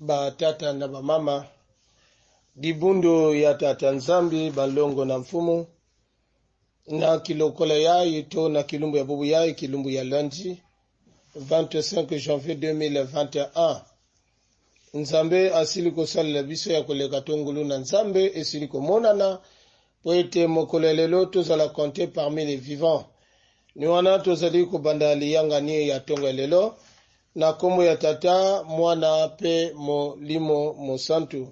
ba tata na ba mama dibundo ya tata nzambi balongo na mfumu na kilokola yayi to na kilumbu ya bubu yayi kilumbu ya lundi 25 janvier 2021 nzambe asili kosalela biso ya koleka tongulu na nzambe esili komonana po ete mokolo lelo tozala compte parmi les vivants ni wana tozali kobanda liyangani ya tongo lelo na kombo ya tata mwana pe molimo mosantu.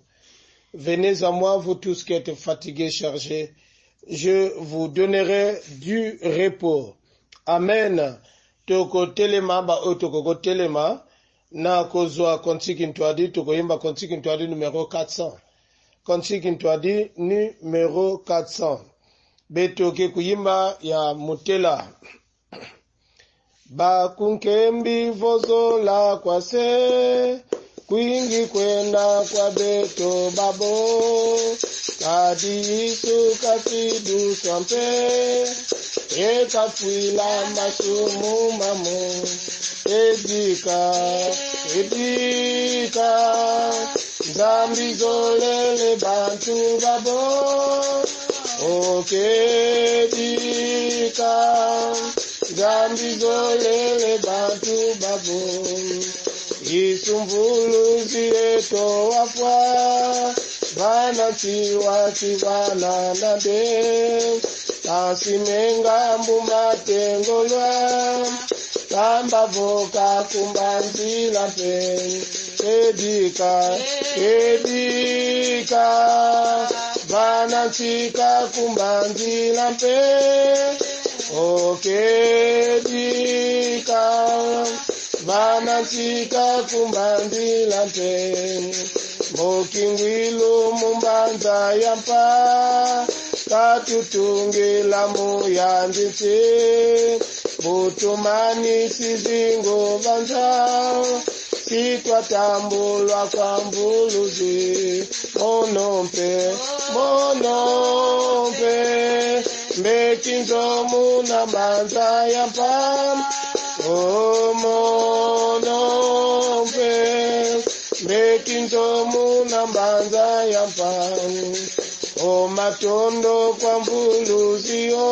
Venez à moi vous tous qui êtes fatigués, chargés, je vous donnerai du repos. Amen. Toko telema ba otoko telema na kozwa kontiki ntwadi toko yimba kontiki ntwadi numéro 400. Kontiki ntwadi numéro 400. Betoke kuyimba ya mutela. Bakunkembi vozo la kwase kwingi kwenda kwa beto babo kadi isu kafidu sampe ekafwila masumu mamu edika zambi zolele bantu babo okedika zambi zolele bantu babo isumvuluzi eto wafwa bana chiwati bana nande asimenga mbumatengolwa kamba voka kumbanzila pe edika bana chika kumbanzila pe okedika bana chika kumbandila mpe mokingwilu mumbanza yampa katutungila muyanditsi butumani sizingo banza sitwatambulwa kwa mbuluzi monompe mbekinzo muna banza yampa omonompe mekinzo muna mbanza yampa omatondo kwa mvuluzio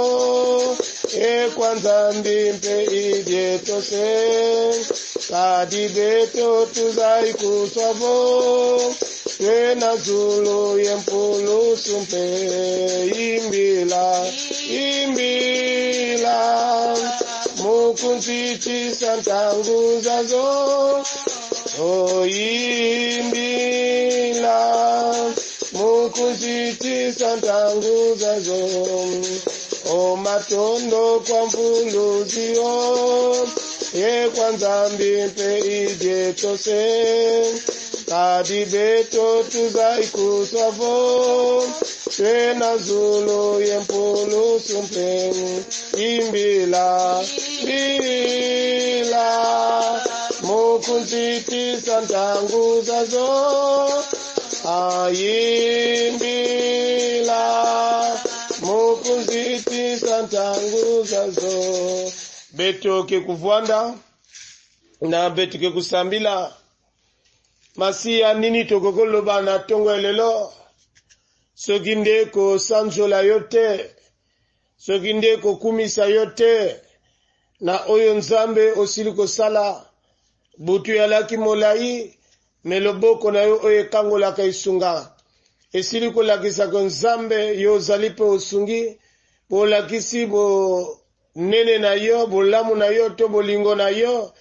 ekwanza mbimpe idyetose kadibeto tuzai kuswavo twena zulu yempulusunpe imbila mukunzichi santangu zazo oyimbila mukunzichi santangu zazo omatondo kwa mvuluzio ekwanza mbimpe idyetose kadibeto tuzai kuswavo twena zulu yempulusunpe imbila mukunziti santangu zazo ayimbila mukunziti santangu zazo betoke kuvwanda na betoke kusambila masiya nini tokokolo bana tongo elelo sokinde ko sanjola yote sokinde ko kumisa yote na oyo nzambe osili kosala butu ya laki molai meloboko na yo oyo ekangolaka isunga esili kolakisa ko nzambe yo ozali pe osungi bolakisi bo nene na yo bolamu na yo to bolingo na yo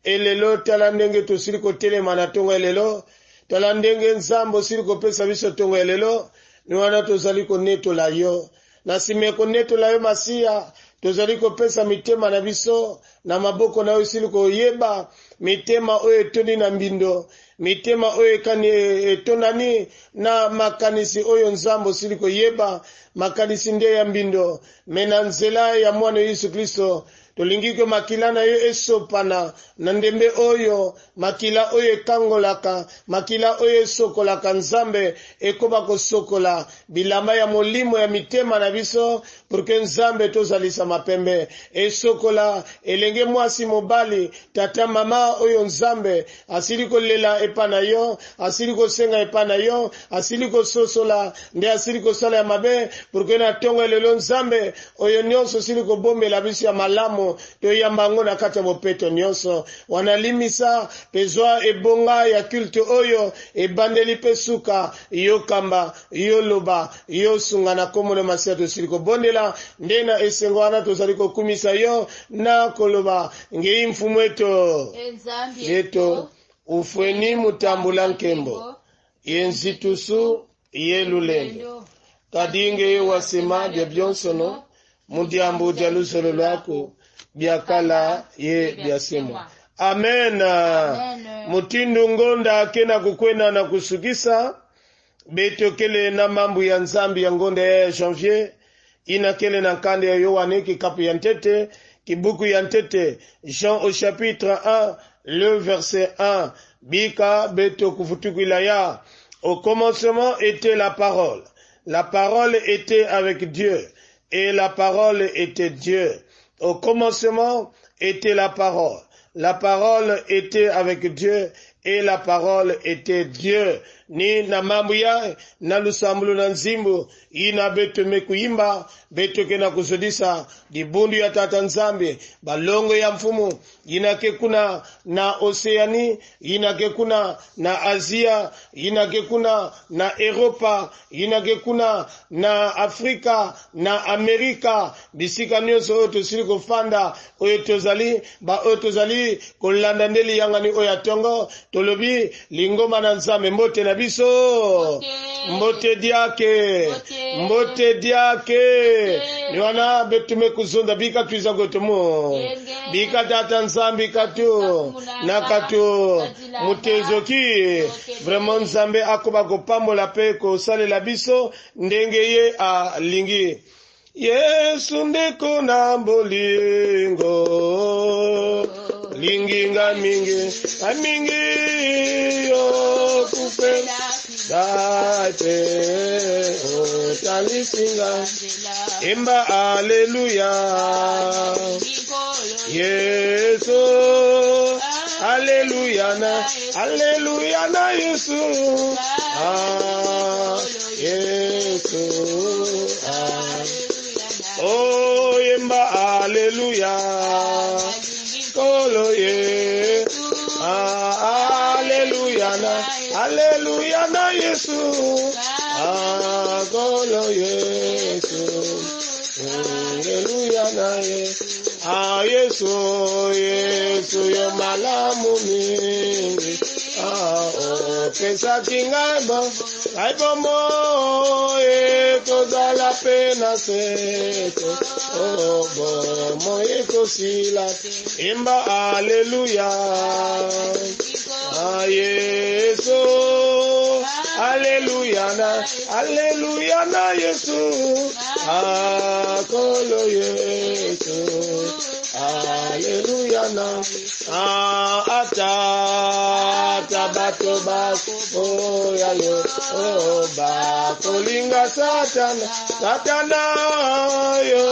elelo tala ndenge tosili kotelema na tongo elelo tala ndenge nzambe osili kopesa biso tongo elelo ni wana tozali konetola yo na sime konetola yo masiya tozali kopesa mitema na biso na maboko na yo esili koyeba mitema oyo etondi na mbindo mitema oyo ekani etonani na makanisi oyo nzambe osili koyeba makanisi nde ya mbindo mena nzela ya mwana Yesu Kristo tolingi ke makila na yo esopana na ndembe oyo, makila oyo ekangolaka, makila oyo esokolaka nzambe ekoba kosokola bilamba ya molimo ya mitema na biso porque nzambe tozalisa mapembe esokola elenge mwasi mobali tata mama oyo nzambe asili kolela epa na yo, asili kosenga epa na yo, asili kososola nde asili kosala ya mabe porque na tongo elelo nzambe oyo nyonso asili kobombela biso ya malamu toyamba ngo na kati ya bopeto nyonso wanalimisa pezwa ebonga ya culte oyo ebandeli pe suka yo kamba yo loba yo sunga na komona masia tosili kobondela nde na esengo wana tozali kokumisa yo na koloba ngei mfumu eto ufweni mutambula nkembo yenzitusu ye lulendo kadinge ye wasema bya byonsono mudiambu dya lusolo lwako byakala ye byasemwa. Amen. Mutindu ngonda kena kukwena na kusukisa betokele na mambu ya nzambi ya ngonda ya janvier inakele na nkande ya Yohane kikapu ya ntete kibuku ya ntete Jean au chapitre 1 le verset 1 bika beto kufutukila ya. Au commencement était la parole était avec Dieu et la parole était Dieu. Au commencement était la parole était avec Dieu et la parole était Dieu. Ni na mambo ya na lusambulu na nzimbu ina beto mekuimba beto kena kusudisa dibundu ya tata nzambe balongo ya mfumu inake kuna na Oceani, inake kuna na Asia, inake kuna na Europa, inake kuna na Afrika na Amerika bisika nyonso oyo tosili kofanda oyo tozali kolanda ndeli yangani oyo tongo tolobi lingoma na nzambe mbote na biso mbote diake ni wana betume kuzonda bika tuiza gotomo bika tata nzambe katu na katu mutezoki vraiment nzambe akoba kopambola pe kosalela biso ndenge ye alingi. Yesu ndeko na bolingo linginga mingi yo kupela date otalisinga imba haleluya Yesu haleluya na Yesu Yesu oh imba haleluya kolo ye haleluya na Yesu kolo Yesu haleluya na Yesu yo malamu mingi pesa kingaibo aibomo kozala pena seto bomo ekosila imba haleluya Yesu haleluya na Yesu kolo Yesu haleluya na ata bato bako yalo bakolinga satana yo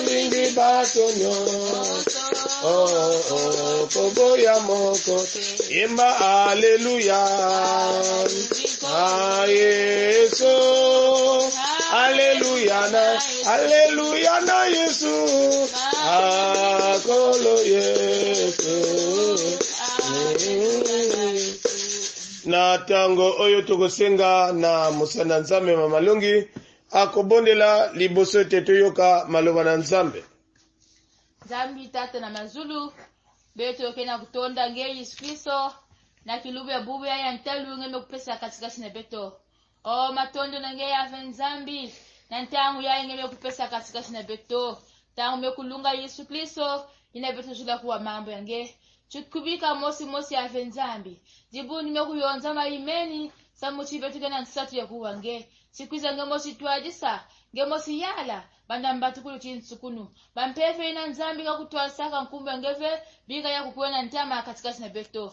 lingi bato koboya moko imba haleluya Yesu haleluya na Yesu kolo Yesu na tango oyo tokosenga na musana nzambe mamalongi akobondela liboso teto yoka maloba na nzambe. Zambi tata na mazulu beto kena kutonda nge Yesu Kristo na kilubu ya bubu ya ntalu ngeme kupesa katikati na beto o matondo na nge ya nzambi na ntangu ya ngeme kupesa katikati na beto tangu mekulunga Yesu Kristo ina beto jula kuwa mambo yange chutkubika mosi ya nzambi jibu nimekuyonza maimeni samuchi beto kena nsatu ya kuwange sikwiza ngemosi twajisa ngemosi yala bandamba tukulu chinsukunu bampefe ina nzambi kakutwasaka nkumbe ngeve biga ya kukwena ntama katika sina beto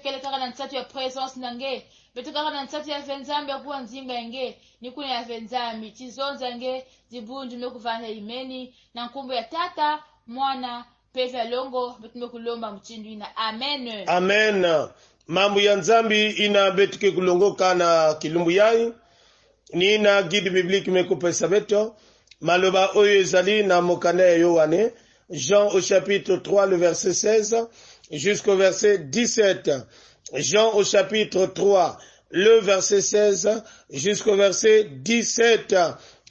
kele kaka na nsatu ya presence nange beto kaka na nsatu ya venzambi ya kuwa nzinga nge nikune ya venzambi chizonza nge zibunju mekuvana imeni na nkumbe ya tata mwana pefe longo betume kulomba mchindu ina amen amen. Mambo ya nzambi ina betuke kulongoka na kilumbu yai ni na guide biblique mekupesa beto maloba oyo ezali na mokanda ya Yohane Jean au chapitre 3 le verset 16 jusqu'au verset 17. Jean au chapitre 3 le verset 16 jusqu'au verset 17.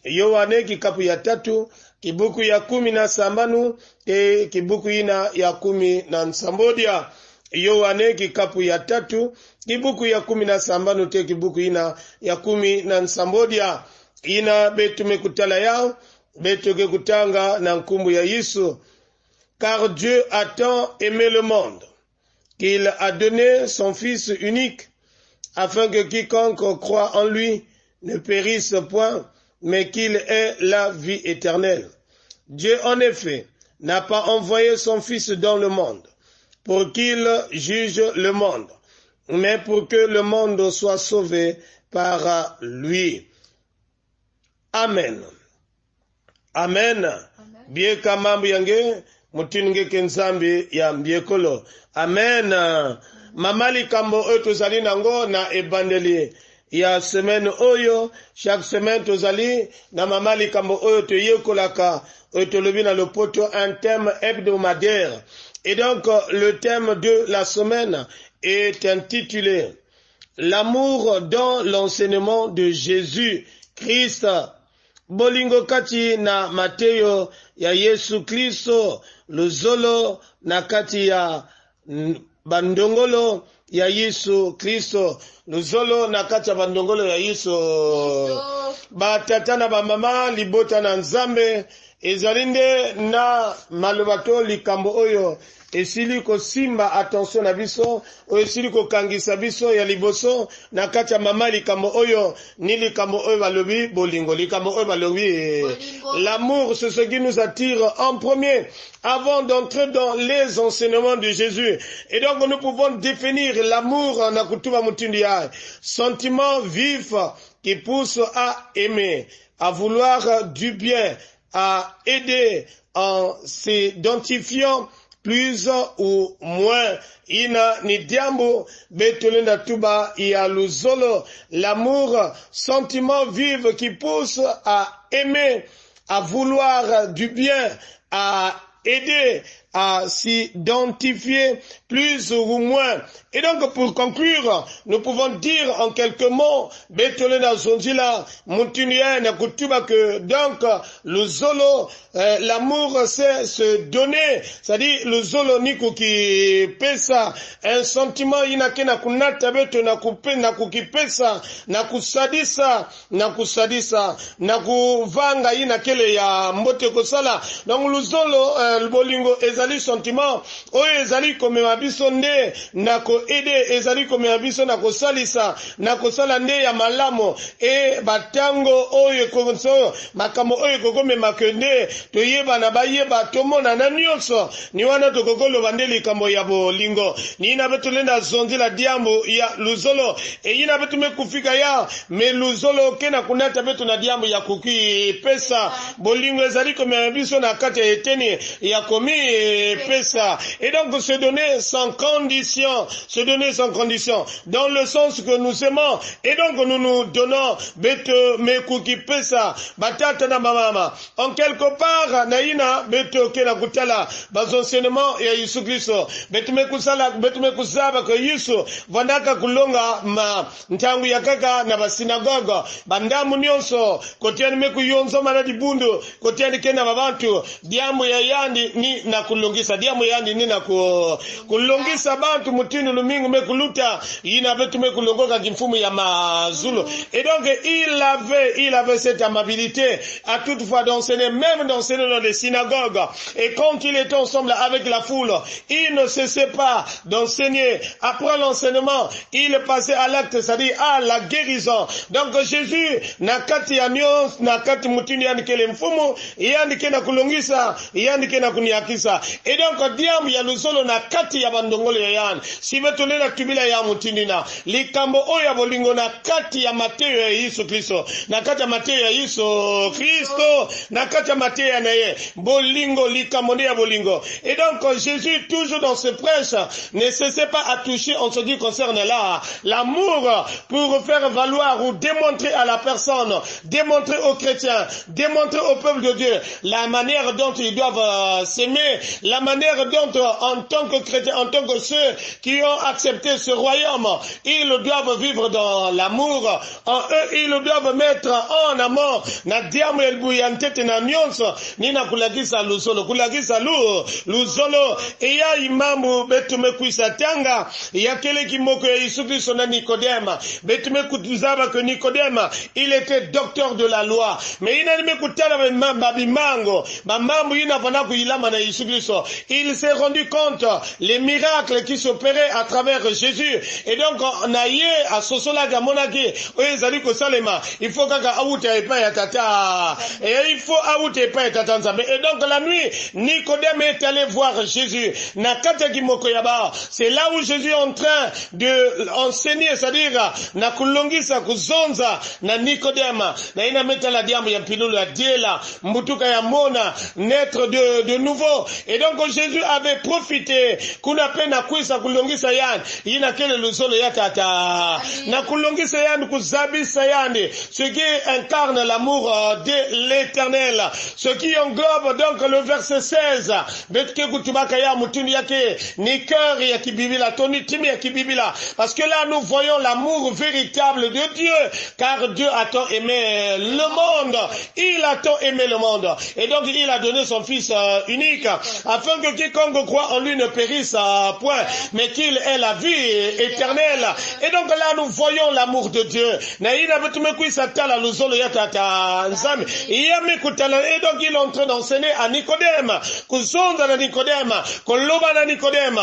Yohane kikapu ya 3 kibuku ya 17 te kibuku ina ya 17. Yohane kikapu ya 3 kibuku ya 17 te kibuku ina ya 17. Ina betu mekutala yao betu ke kutanga na nkumbu ya Yesu. Car Dieu a tant aimé le monde qu'il a donné son Fils unique afin que quiconque croit en lui ne périsse point mais qu'il ait la vie éternelle. Dieu en effet n'a pas envoyé son Fils dans le monde pour qu'il juge le monde, mais pour que le monde soit sauvé par lui. Amen. Amen. Bieka mambo yange mutinge kenzambi ya mbiekolo. Amen. Mamali kambo oyo tozali nango na ebandeli ya semaine oyo, chaque semaine tozali na mamali kambo oyo toyekolaka oyo tolobi na lopoto un thème hebdomadaire. Et donc le thème de la semaine est intitulé L'amour dans l'enseignement de Jésus-Christ. Bolingo kati na Mateo ya Yesu Kristo, luzolo na kati ya bandongolo ya Yesu Kristo, luzolo na kati ya bandongolo ya Yesu. Batata na bamama libota na nzambe ezalinde na malobato likambo oyo esili ko simba attention na biso oyo esili ko kangisa biso ya liboso na kati ya mama likambo oyo ni likambo oyo balobi bolingo likambo oyo balobi l'amour. C'est ce qui nous attire en premier avant d'entrer dans les enseignements de Jésus. Et donc nous pouvons définir l'amour na kutuba mutindi ya sentiment vif qui pousse à aimer, à vouloir du bien, à aider en s'identifiant plus ou moins. Ina ni diambo betolenda tuba ya luzolo. L'amour, sentiment vif qui pousse à aimer, à vouloir du bien, à aider, à s'identifier plus ou moins. Et donc pour conclure, nous pouvons dire en quelques mots, betolenda zonjila mutunia na kutuba que donc le zolo, l'amour c'est se donner, c'est-à-dire le zolo niku ki pesa un sentiment inake na kunata beto na kupenda kukipesa na kusadisa na kuvanga inakele ya mbote kosala. Donc le zolo bolingo ezali sentiment oyo ezali komema biso nde na ko aider, ezali komema biso na kosalisa na kosala nde ya malamo e batango oyo konso makambo oyo kokomema kende toyeba na bayeba tomona na nyonso ni wana tokokoloba nde likambo ya bolingo ni na betulenda zonzila diambo ya luzolo e ina betume kufika ya me luzolo kena kunata betu na diambo ya kuki pesa bolingo ezali komema biso na kati eteni ya komi pesa. Et donc se donner sans condition, se donner sans condition, dans le sens que nous aimons. Et donc nous nous donnons bete mekuki pesa batata na mama. En quelque part naina bete kena kutala bazonsenement ya Yesu Kristo bete mekusala bete mekusaba ko Yesu vandaka kulonga ma ntangu ya kaka na basinagoga bandamu nyonso kotiani mekuyonzo mana dibundu kotiani kena babantu diambo ya yandi ni na kulongisa diamu yandi nina kulongisa bantu mutinu lumingu mekuluta ina betu mekulongoka kimfumu ya mazulu. Et donc il avait cette amabilité à toutefois d'enseigner, même d'enseigner dans les synagogues. Et quand il était ensemble avec la foule, il ne cessait pas d'enseigner. Après l'enseignement, il passait à l'acte, c'est-à-dire à la guérison. Donc Jésus nakati ya nyons, nakati mutini yandike le mfumu, yandike na kulongisa, yandike na kuniakisa. Et donc diamu ya lusolo nakati ya bandongolo ya yan. Si betole na tubila ya mutini na likambo oya bolingo nakati ya Mateo ya Yesu Kristo, nakati ya Mateo ya Yesu Kristo, nakati ya Mateo ya naye bolingo likambo ya bolingo. Et donc Jésus toujours dans ce prêche ne cessait pas à toucher en ce qui concerne l'amour pour faire valoir ou démontrer à la personne, démontrer aux chrétiens, démontrer au peuple de Dieu la manière dont ils doivent s'aimer, la manière dont en tant que chrétiens, en tant que ceux qui ont accepté ce royaume, ils doivent vivre dans l'amour. En eux, ils doivent mettre en amour na diamu elbuyantete na nyonso nina kulagisa lusolo kulagisa luzolo eya imamu betume kuisatanga ya kele kimoko ya Yesu Kristo na Nikodema betume kutuzaba que Nikodema il était docteur de la loi mais ina nimekutana babimango mamambo ina vana kuilama na Yesu Kristo. Il s'est rendu compte les miracles qui s'opéraient à travers Jésus. Et donc na ye asosola gamonaki oyezali ko salema il faut kaka aouta epa ya tata et il faut aouta epa ya tata nzambe. Et donc la nuit Nicodème est allé voir Jésus na kata kimoko yaba. C'est là où Jésus est en train de enseigner, c'est-à-dire na kulongisa kuzonza na Nicodème na ina meta la diambo ya pilulu ya diela mbutuka ya mona naître de nouveau. Et donc Jésus avait profité kuna pena kuisa kulongisa yan ina kele luzolo ya tata na kulongisa yan kuzabisa yandi, ce qui incarne l'amour de l'Éternel, ce qui englobe donc le verset 16 betke kutubaka ya mutuni yake ni cœur ya kibibila toni timi ya kibibila, parce que là nous voyons l'amour véritable de Dieu, car Dieu a tant aimé le monde, il a tant aimé le monde, et donc il a donné son fils unique afin que quiconque croit en lui ne périsse point, mais qu'il ait la vie éternelle. Et donc là nous voyons l'amour de Dieu. Et donc il est en train d'enseigner à Nicodème, kuzonda na Nicodème, koloba na Nicodème,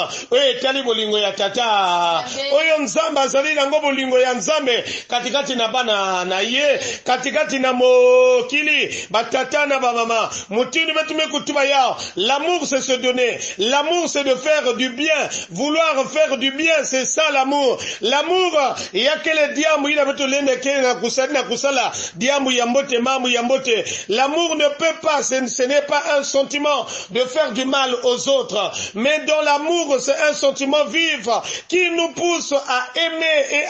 tali bolingo ya tata, oyo nzamba azali nango bolingo ya nzambe, katikati na bana na ye, katikati na mokili, batata na bamama, mutini betume kutuba yao. L'amour c'est se donner, l'amour c'est de faire du bien, vouloir faire du bien, c'est ça l'amour. L'amour, il y a que les diamants, il a betu lende kele na kusala, diamou yambote, mamu yambote. L'amour ne peut pas, ce n'est pas un sentiment de faire du mal aux autres, mais dans l'amour, c'est un sentiment vif qui nous pousse à aimer et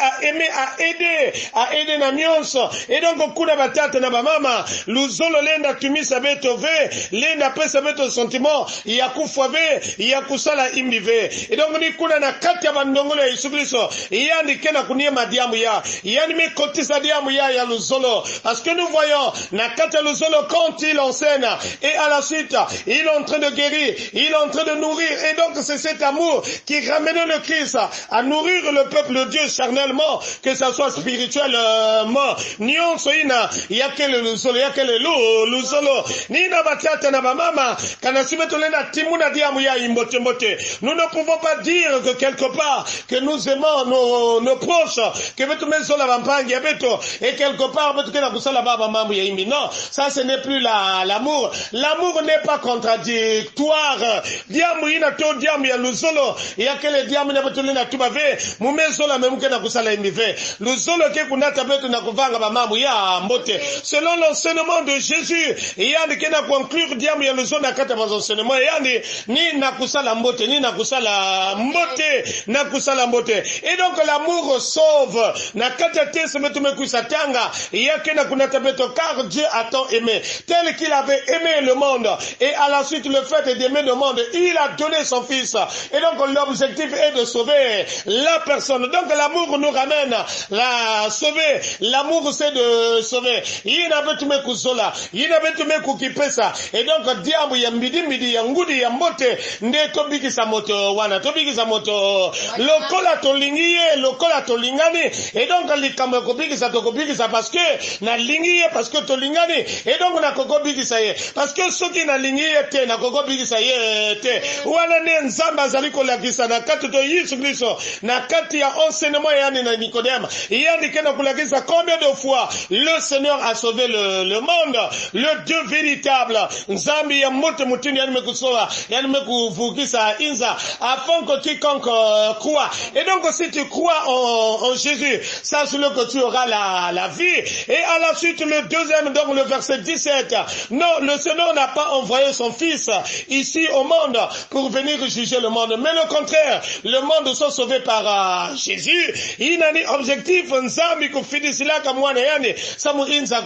à aider na nyonso. Et donc, kuna batata na bamama, luzolo lenda tumisa beto ve, lenda pesa beto sentiment, ya kufave, ya kusala imbive. Et donc, ni kuna na kati ya bandongolo ya Yesu Kristo, yani kena kunie madiamu ya, yani me kotisa diamu ya luzolo. Parce que nous voyons, na kati ya luzolo, quand il enseigne, et à la suite, il est en train de guérir, il est en train de nourrir. Et donc, c'est cet amour qui ramène le Christ à nourrir le peuple de Dieu charnellement, que ça soit spirituellement. Nyonso ina, yakele luzolo, yakele luzolo. Nina batata na bamama, kanasime tolena timuna diamu ya imbote mbote. Nous ne pouvons pas dire que quelque part, que nous aimons nos proches, que betu meso la bampangi ya beto, et quelque part, betu kena kusala baba mamu ya imi. Non, ça ce n'est plus l'amour. L'amour n'est pas contradictoire. Diamu ina to diamu ya luzolo, yakele diamu na betu lena tubave, mumeso la memuke na kusala imi ve. Luzolo ke kunata betu na kuvanga bamamu ya mbote. Selon l'enseignement de Jésus, yandi kena conclure diamu ya luzolo na kata vos enseignements, yandi ni na kusala mbote, ni na kusala mbote, na kusala mbote. Et donc l'amour sauve. Na kata tese betu mekusatanga, yake na kunata beto, car Dieu a tant aimé, tel qu'il avait aimé le monde. Et à la suite, le fait d'aimer le monde, il a donné son fils. Et donc l'objectif est de sauver la personne. Donc l'amour nous ramène la sauver. L'amour c'est de sauver. Il n'a pas tout me kuzola, il n'a pas tout me kukipesa. Et donc diamu ya mbidi mbidi ya ngudi ya mbote nde tobikisa moto wana tobikisa moto lokola tolingi ye lokola tolingani et donc likambo kobikisa tokobikisa parce que na lingi ye parce que tolingani et donc na kokobikisa ye parce que soki na lingi ye te na kokobikisa ye te wana ne nzamba azali kolakisa na kati to Yesu Kristo na kati ya enseignement yani na Nicodème yani kena kolakisa combien de fois le Seigneur a sauvé le monde le Dieu véritable nzambi ya moto mutini yani mekusola yani mekuvukisa inza afin que quiconque croit et donc si tu crois en Jésus sache-le que tu auras la vie et à la suite le deuxième donc le verset 17 non le Seigneur n'a pas envoyé son fils ici au monde pour venir juger le monde mais le contraire le monde soit sauvé par Jésus il n'a ni objectif nzambi kufidisila kamwana yani samu inza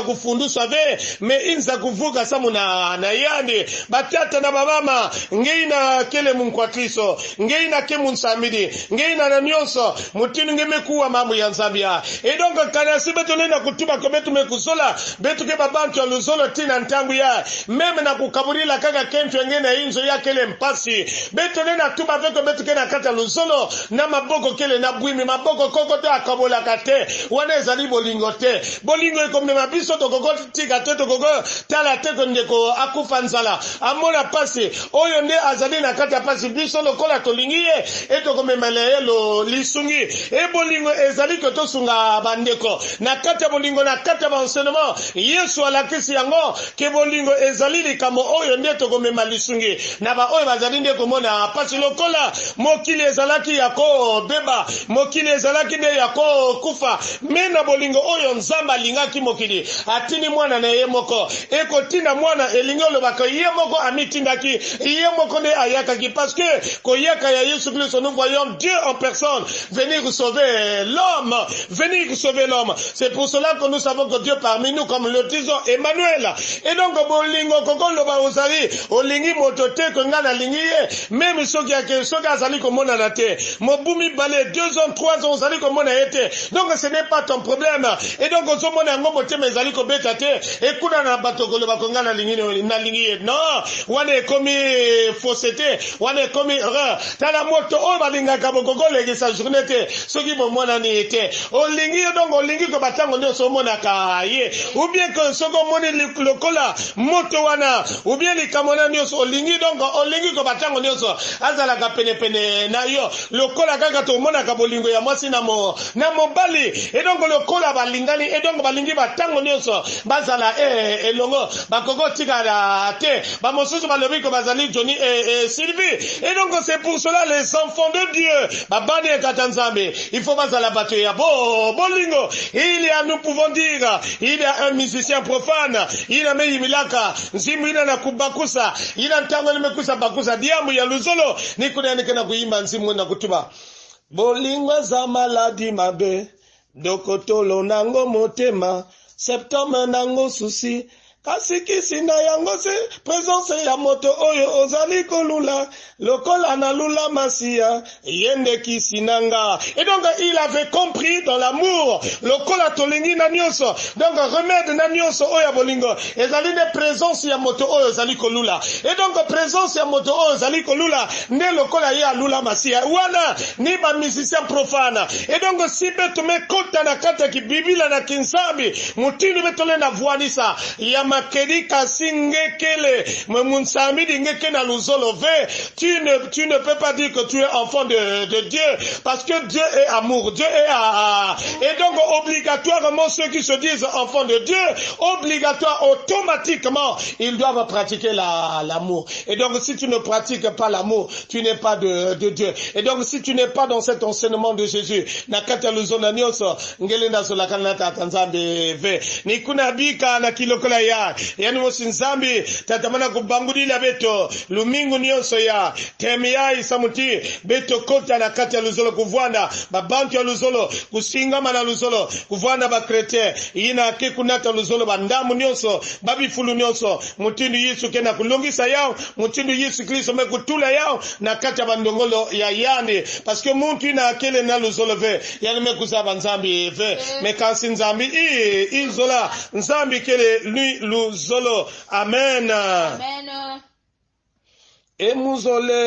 kufundiswa ve me inza kuvuka samu na yani batata na babama ngeina kele munkwatiso ngeina ke munsamidi ngeina na nyonso mutini ngemekuwa mambo ya nzambia et donc kana sibetone na kutuba kobetu mekusola betu ke babantu aluzolo tina ntangu ya meme na kukaburila kaka kentu ngene inzo ya kele mpasi betone na tuba veko betu ke na kata luzolo na maboko kele na bwimi maboko kokote akabola kate waneza li bolingo te bolingo ekombe mabiso to kokote tika te to koko tala te ndeko akufa nzala amona pasi oyo nde azali na kata pasi biso lokola tolingiye eto komemele lo lisungi e bolingo ezali ko tosunga bandeko na kata bolingo na kata ba enseignement Yesu alakisi yango ke bolingo ezali likambo oyo nde to komema lisungi na ba oyo bazali nde komona pasi lokola mokili ezalaki yako beba mokili ezalaki nde yako kufa mena bolingo oyo nzamba lingaki mokili atini mwana na ye moko eko tina mwana elingo lobaka ye moko amitindaki ye moko ne ayakaki parce que koyaka ya Yesu Christ nous voyons Dieu en personne venir sauver l'homme c'est pour cela que nous savons que Dieu parmi nous comme le disons Emmanuel et donc bolingo koko loba ozali olingi motote ko ngana lingi même soki yake soki azali komona na te mobumi bale 2 ans 3 ans ozali komona ete donc ce n'est pas ton problème et donc ozomona ngo motema ezali kobeta te ekuna na bato ko loba ko ngana lingi na lingi non wane komi fausseté wane komi tala moto o balinga ka bokoko legisa journée te soki bomona ni ete olingi donc olingi ko batango ndio somona ka ye ou bien que soko moni lokola moto wana ou bien likamona ndio olingi donc olingi ko batango ndio azala ka pene na yo lokola kaka to mona ka bolingo ya mwasi na mobali et donc lokola balingani et donc balingi batango ndio bazala elongo bakoko tika te ba mosusu balobi ko bazali Johnny et Sylvie et donc c'est pour cela les enfants de Dieu babani et katanzambe il faut bazala bato ya bolingo il y a nous pouvons dire il y a un musicien profane il a meyi milaka nzimu ina na kubakusa ina ntango nimekusa bakusa diamu ya luzolo nikuna nikena kuimba nzimu na kutuba bolingo za maladi mabe dokotolo nango motema septembre nango susi kasikisi na yango se présence ya moto oyo ozali kolula lokola na lula masia yende kisinanga et donc il avait compris dans l'amour lokola tolingi na nyonso donc remède na nyonso oyo bolingo ezali de présence ya moto oyo ozali kolula et donc présence ya moto oyo ozali kolula nde lokola ya lula masia wana ni ba musicien profane et donc si beto me kota na kata ki bibila na kinsabi mutini betole na voanisa ya makedika singekele munsamidi ngeke na luzolo ve tu ne peux pas dire que tu es enfant de Dieu parce que Dieu est amour Dieu est et donc obligatoirement ceux qui se disent enfants de Dieu obligatoire automatiquement ils doivent pratiquer l'amour et donc si tu ne pratiques pas l'amour tu n'es pas de Dieu et donc si tu n'es pas dans cet enseignement de Jésus na kata luzona nyoso ngele na sola kana tanzambe ve ni kuna bika na kilokola ya yani mosinzambi tatamana kubangulila beto lumingu nyoso ya temia isamuti beto kota na kata luzolo kuvwanda babantu ya luzolo kusingama na luzolo kuvwanda ba krete ina ke kunata luzolo bandamu nyoso babifulu nyoso mutindu Yesu kena kulongisa yao mutindu Yesu Kristo mekutula yao na kata bandongolo ya yani parce que muntu ina akele na luzolo ve yani mekuzaba nzambi ve mekansi nzambi izola nzambi kele lui luzolo amen. Amen. emuzole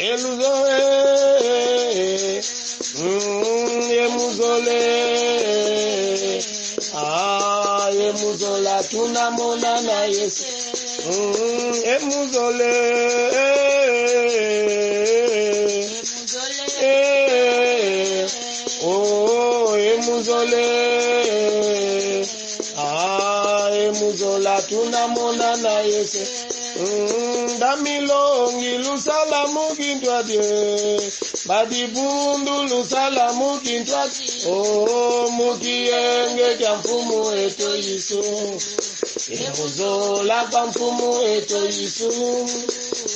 eluzole emuzole emuzola tunamona na Yesu emuzole emuzole emuzola tunamona na Yesu damilongi lusalamu kintwadye badibundu lusalamu kintwadye mukiyenge kya mfumu eto Yesu emuzola kwa mfumu eto Yesu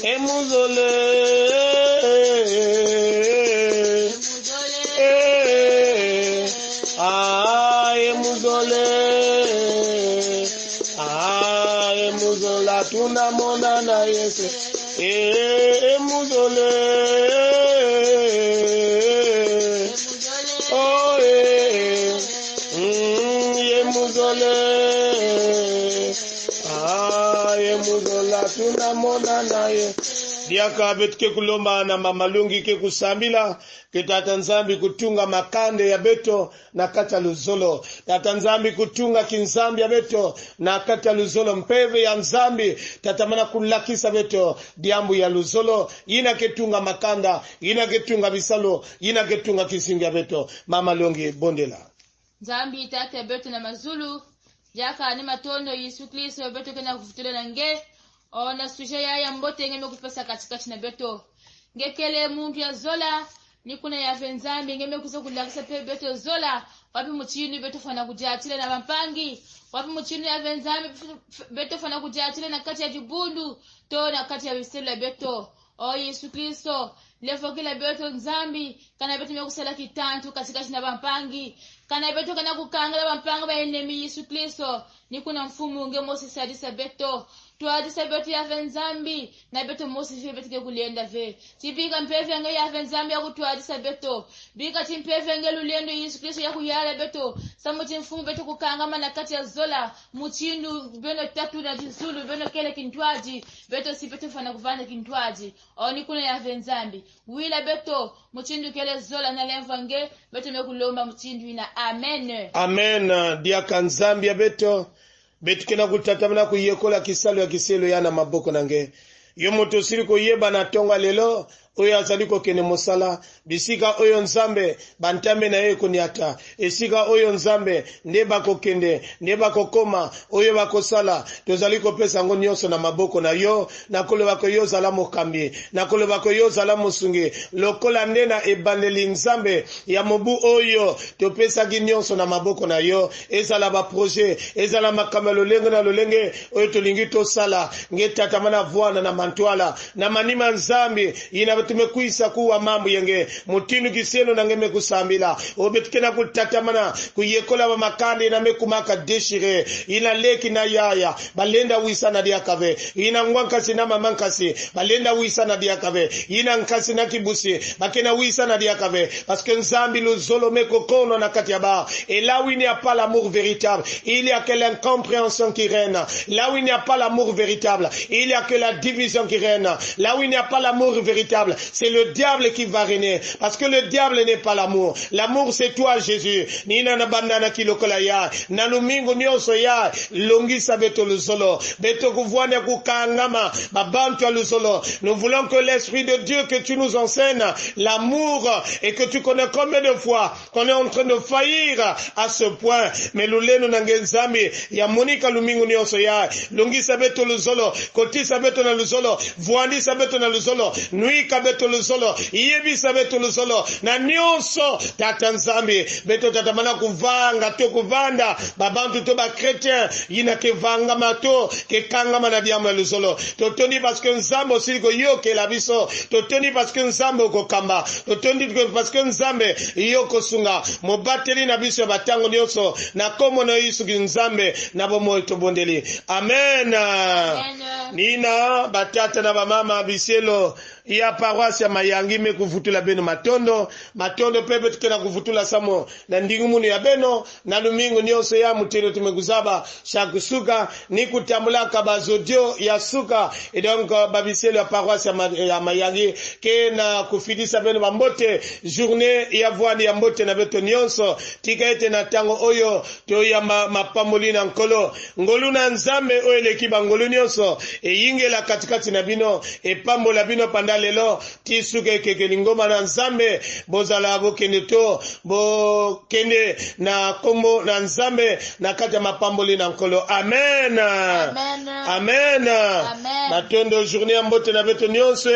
emuzole emuzole emuzola tunamona na Yesu emuzole emuzole emuzola tunamona na Yesu diaka betike kulomba na mamalungi ke kusambila ke tata nzambi kutunga makande ya beto na kata luzolo tata nzambi kutunga kinzambi ya beto na kata luzolo mpeve ya nzambi tatamana kulakisa beto diambu ya luzolo ina ketunga makanda ina ketunga bisalo ina ketunga kisingi ya beto mamalungi bondela nzambi tata beto na mazulu jaka ni matondo Yesu Kristo beto kena kufutule na nge ona suje ya mbote ngeme kupesa katikati na beto ngekele muntu ya zola nikuna ya venzambi ngeme kuza kulakisa pe beto zola wapi muchini beto fana kujatile na mampangi wapi muchini ya venzambi beto fana kujatile na kati ya jibundu to na kati ya bisela beto Yesu Kristo lefo kila beto nzambi kana beto mekusala kitantu katikati na mampangi kana beto kana kukangala mampangi ba enemy Yesu Kristo nikuna mfumu ngemosi sadisa beto tuadisa beto ya venzambi na beto mosi fe beto ke kulenda ve tipika mpeve nge ya venzambi ya kutuadisa beto bika timpeve nge lulendo Yesu Kristo ya kuyala beto samuti mfumu beto kukangama na kati ya zola muchindu beno tatu na jizulu beno kele kintwaji beto si beto fana kuvana kintwaji oni kuna ya venzambi wila beto muchindu kele zola na lemvange beto mekulomba muchindu ina amen amen dia kanzambi ya beto betukena kutatamana kuyekola kisalo ya kiselo yana maboko nange yomoto siriko yeba na tonga lelo oyo azaliko kene mosala bisika oyo nzambe bantame na ye koniata esika oyo nzambe ndeba kokende ndeba kokoma oyo bakosala tozaliko pesa ngo nyonso na maboko na yo nakolo bako yo zala mokambi nakolo bako yo zala mosungi lokola ndena ebandeli nzambe ya mobu oyo to pesa gi nyonso na maboko na yo ezala ba projet ezala makamelo lolenge na lolenge oyo tolingi to sala ngeta mana voana na mantwala na manima nzambe ina tumekuisa kuwa mambo yenge mutinu kiseno na ngeme kusambila obetukena kutatamana kuyekola ba makande na mekumaka deshire ina leki na yaya balenda wisa na diakave ina ngwankasi na mamankasi balenda wisa na diakave ina nkasi na kibusi bakena wisa na diakave parce que nzambi luzolo mekokono na katiaba et là où il n'y a pas l'amour véritable il y a que l'incompréhension qui règne là où il n'y a pas l'amour véritable il y a que la division qui règne là où il n'y a pas l'amour véritable c'est le diable qui va régner parce que le diable n'est pas l'amour. L'amour c'est toi Jésus. Nina na bandana kilokola ya na lumingo nyonso ya longisa beto luzolo beto kuvwana kukangama babantu ya luzolo. Nous voulons que l'esprit de Dieu que tu nous enseignes l'amour et que tu connais combien de fois qu'on est en train de faillir à ce point mais luleno na ngenzambi ya monika lumingo nyonso ya longisa beto luzolo kotisa beto na luzolo vuandisa beto na luzolo nuika beto luzolo yebisa beto luzolo na nyonso tata nzambi beto tatamana kuvanga to kuvanda babantu to ba chrétien yina ke vanga mato ke kangama na diamo luzolo totoni parce que nzambe aussi ko yoke la biso totoni parce que nzambe ko kamba totoni parce que nzambe yoko sunga mobateli na biso batango nyonso na komo na Yesu nzambe na bomo to bondeli amen. Nina batata na bamama biselo ya paroisse ya Mayangi me kuvutula beno matondo pepe tukena kuvutula samo na ndingumunu ya beno na lumingo nyonso ya mutendo tumeguzaba shakusuka ni kutambulaka bazodio ya suka donc babiselo ya paroisse ya Mayangi ke na kufidisa beno bambote journée ya voile ya mbote na beto nyonso tikaete na tango oyo to ya mapamboli na nkolo ngolu na nzambe oyo leki bangolu nyonso eyingela katikati na bino epambola bino panda lelo tisuke kekeli ngoma na nzambe bozala bokende to bokende na kombo na nzambe na kati ya mapamboli na nkolo amen amen, amen. Matondo journée ya mbote na beto nyonso